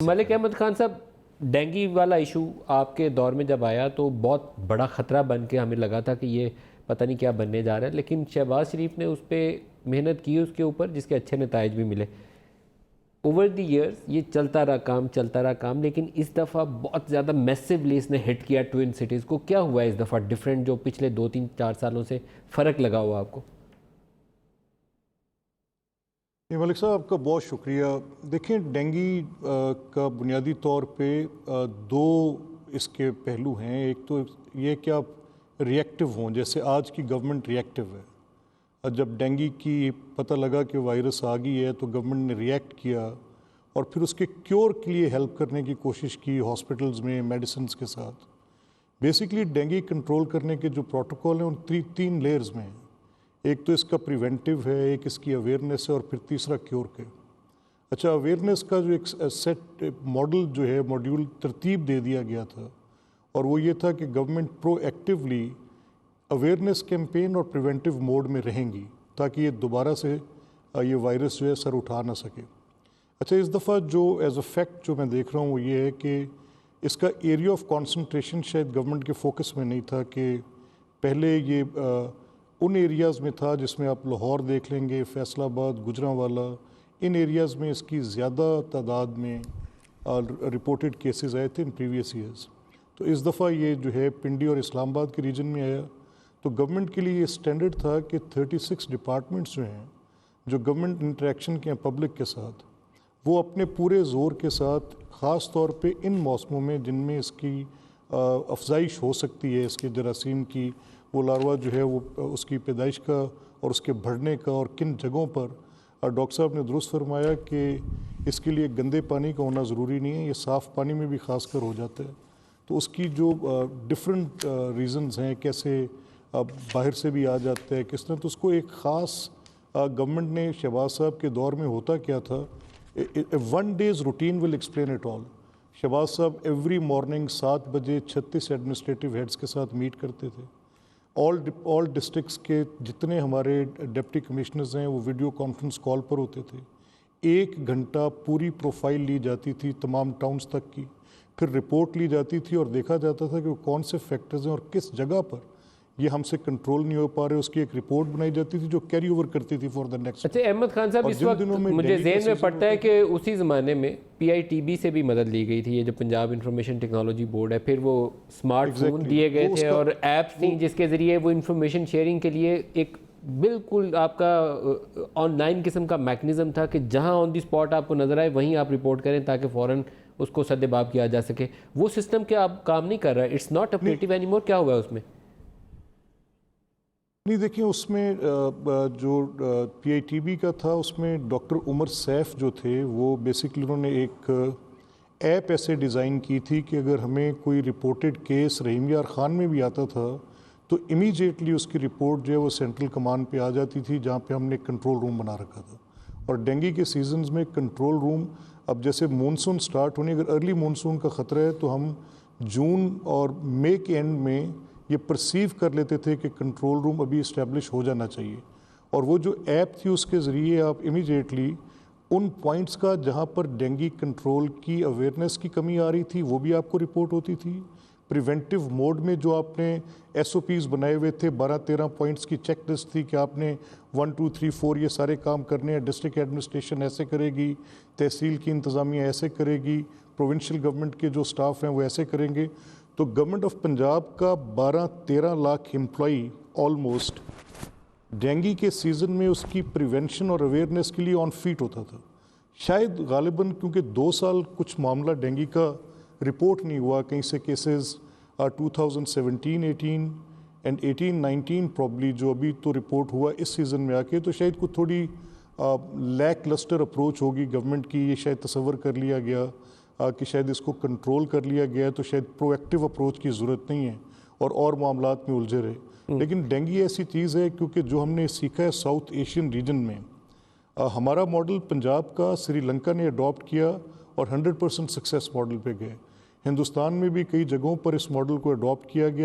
ملک احمد خان صاحب، ڈینگی والا ایشو آپ کے دور میں جب آیا تو بہت بڑا خطرہ بن کے ہمیں لگا تھا کہ یہ پتہ نہیں کیا بننے جا رہا ہے، لیکن شہباز شریف نے اس پہ محنت کی اس کے اوپر، جس کے اچھے نتائج بھی ملے۔ اوور دی ایئرز یہ چلتا رہا کام، لیکن اس دفعہ بہت زیادہ میسیولی اس نے ہٹ کیا ٹوئن سٹیز کو۔ کیا ہوا ہے اس دفعہ ڈیفرنٹ جو پچھلے 2-3-4 سالوں سے فرق لگا ہوا آپ کو؟ ملک صاحب آپ کا بہت شکریہ۔ دیکھیں، ڈینگی کا بنیادی طور پہ دو اس کے پہلو ہیں۔ ایک تو یہ کہ آپ ری ایکٹیو ہوں، جیسے آج کی گورنمنٹ ری ایکٹیو ہے۔ جب ڈینگی کی پتہ لگا کہ وائرس آ گئی ہے تو گورنمنٹ نے ری ایکٹ کیا اور پھر اس کے کیور کے لیے ہیلپ کرنے کی کوشش کی ہاسپٹلز میں میڈیسنز کے ساتھ۔ بیسیکلی ڈینگی کنٹرول کرنے کے جو پروٹوکول ہیں ان تین لیئرز میں ہیں۔ ایک تو اس کا پریونٹیو ہے، ایک اس کی اویئرنیس ہے، اور پھر تیسرا کیور کے۔ اچھا، اویئرنیس کا جو ایک سیٹ ماڈل جو ہے ماڈیول ترتیب دے دیا گیا تھا، اور وہ یہ تھا کہ گورنمنٹ پرو ایکٹیولی اویئرنیس کیمپین اور پریونٹیو موڈ میں رہیں گی تاکہ یہ دوبارہ سے یہ وائرس جو ہے سر اٹھا نہ سکے۔ اچھا، اس دفعہ جو ایز اے فیکٹ جو میں دیکھ رہا ہوں وہ یہ ہے کہ اس کا ایریا آف کانسنٹریشن شاید گورنمنٹ کے فوکس میں نہیں تھا، کہ پہلے یہ ان ایریاز میں تھا جس میں آپ لاہور دیکھ لیں گے، فیصل آباد، گجرانوالہ، ان ایریاز میں اس کی زیادہ تعداد میں رپورٹڈ کیسز آئے تھے ان پریویس ایئرز۔ تو اس دفعہ یہ جو ہے پنڈی اور اسلام آباد کے ریجن میں آیا، تو گورنمنٹ کے لیے یہ اسٹینڈرڈ تھا کہ 36 ڈپارٹمنٹس جو ہیں جو گورنمنٹ انٹریکشن کے ہیں پبلک کے ساتھ، وہ اپنے پورے زور کے ساتھ، خاص طور پہ ان موسموں میں جن میں اس کی افزائش ہو سکتی ہے، اس کے جراثیم کی، وہ لاروا جو ہے وہ اس کی پیدائش کا اور اس کے بڑھنے کا، اور کن جگہوں پر۔ ڈاکٹر صاحب نے درست فرمایا کہ اس کے لیے گندے پانی کا ہونا ضروری نہیں ہے، یہ صاف پانی میں بھی خاص کر ہو جاتا ہے۔ تو اس کی جو ڈفرینٹ ریزنز ہیں، کیسے باہر سے بھی آ جاتا ہے، کس طرح، تو اس کو ایک خاص گورنمنٹ نے شہباز صاحب کے دور میں ہوتا کیا تھا، 1 days routine will explain it all. Shahbaz صاحب ایوری مارننگ 7 بجے 36 ایڈمنسٹریٹو ہیڈز کے ساتھ میٹ کرتے تھے۔ آل ڈسٹرکٹس کے جتنے ہمارے ڈپٹی کمشنرز ہیں وہ ویڈیو کانفرنس کال پر ہوتے تھے۔ 1 گھنٹہ پوری پروفائل لی جاتی تھی تمام ٹاؤنز تک کی، پھر رپورٹ لی جاتی تھی اور دیکھا جاتا تھا کہ وہ کون سے فیکٹرز ہیں اور کس جگہ پر یہ ہم سے کنٹرول نہیں ہو پا رہے، اس کی ایک رپورٹ بنائی جاتی تھی جو کیری اوور کرتی تھی فار دا نیکسٹ۔ اچھا احمد خان صاحب، اس وقت مجھے ذہن میں پڑتا ہے کہ اسی زمانے میں پی آئی ٹی بی سے بھی مدد لی گئی تھی، یہ جو پنجاب انفارمیشن ٹیکنالوجی بورڈ ہے، پھر وہ اسمارٹ فون دیے گئے تھے اور ایپس تھیں جس کے ذریعے وہ انفارمیشن شیئرنگ کے لیے ایک بالکل آپ کا آن لائن قسم کا میکنزم تھا کہ جہاں آن دی اسپاٹ آپ کو نظر آئے وہیں آپ رپورٹ کریں تاکہ فوراً اس کو سد باب کیا جا سکے۔ وہ سسٹم کیا اب کام نہیں کر رہا ہے؟ It's not operative any more? کیا ہوا ہے اس میں؟ نہیں، دیکھیں، اس میں جو پی آئی ٹی بی کا تھا اس میں ڈاکٹر عمر سیف جو تھے، وہ بیسکلی انہوں نے ایک ایپ ایسے ڈیزائن کی تھی کہ اگر ہمیں کوئی رپورٹڈ کیس رحیم یار خان میں بھی آتا تھا تو امیجیٹلی اس کی رپورٹ جو ہے وہ سینٹرل کمان پہ آ جاتی تھی، جہاں پہ ہم نے کنٹرول روم بنا رکھا تھا۔ اور ڈینگی کے سیزنز میں کنٹرول روم، اب جیسے مونسون سٹارٹ ہونے، اگر ارلی مونسون کا خطرہ ہے تو ہم جون اور مئی کے اینڈ میں یہ پرسیو کر لیتے تھے کہ کنٹرول روم ابھی اسٹیبلش ہو جانا چاہیے، اور وہ جو ایپ تھی اس کے ذریعے آپ امیجیٹلی ان پوائنٹس کا جہاں پر ڈینگی کنٹرول کی اویئرنیس کی کمی آ رہی تھی وہ بھی آپ کو رپورٹ ہوتی تھی۔ پریونٹیو موڈ میں جو آپ نے ایس او پیز بنائے ہوئے تھے، 12-13 پوائنٹس کی چیک لسٹ تھی کہ آپ نے 1 2 3 4 یہ سارے کام کرنے ہیں، ڈسٹرکٹ ایڈمنسٹریشن ایسے کرے گی، تحصیل کی انتظامیہ ایسے کرے گی، پروونشل گورنمنٹ کے جو سٹاف ہیں وہ ایسے کریں گے۔ تو گورنمنٹ آف پنجاب کا 12-13 لاکھ امپلائی آلموسٹ ڈینگی کے سیزن میں اس کی پریونشن اور اویئرنیس کے لیے آن فیٹ ہوتا تھا۔ شاید غالباً کیونکہ 2 سال کچھ معاملہ ڈینگی کا رپورٹ نہیں ہوا، کہیں سے کیسز 2017-18 اینڈ 18-19 پرابلی جو ابھی تو رپورٹ ہوا اس سیزن میں آ کے، تو شاید کوئی تھوڑی لیک لسٹر اپروچ ہوگی گورنمنٹ کی، یہ شاید تصور کر لیا گیا کہ شاید اس کو کنٹرول کر لیا گیا ہے، تو شاید پرو ایکٹیو اپروچ کی ضرورت نہیں ہے اور معاملات میں الجھے رہے۔ لیکن ڈینگی ایسی چیز ہے کیونکہ جو ہم نے سیکھا ہے ساؤتھ ایشین ریجن میں، ہمارا ماڈل پنجاب کا سری لنکا نے اڈاپٹ کیا اور 100% سکسیس ماڈل پہ گئے۔ ہندوستان میں بھی کئی جگہوں پر اس ماڈل کو اڈاپٹ کیا گیا۔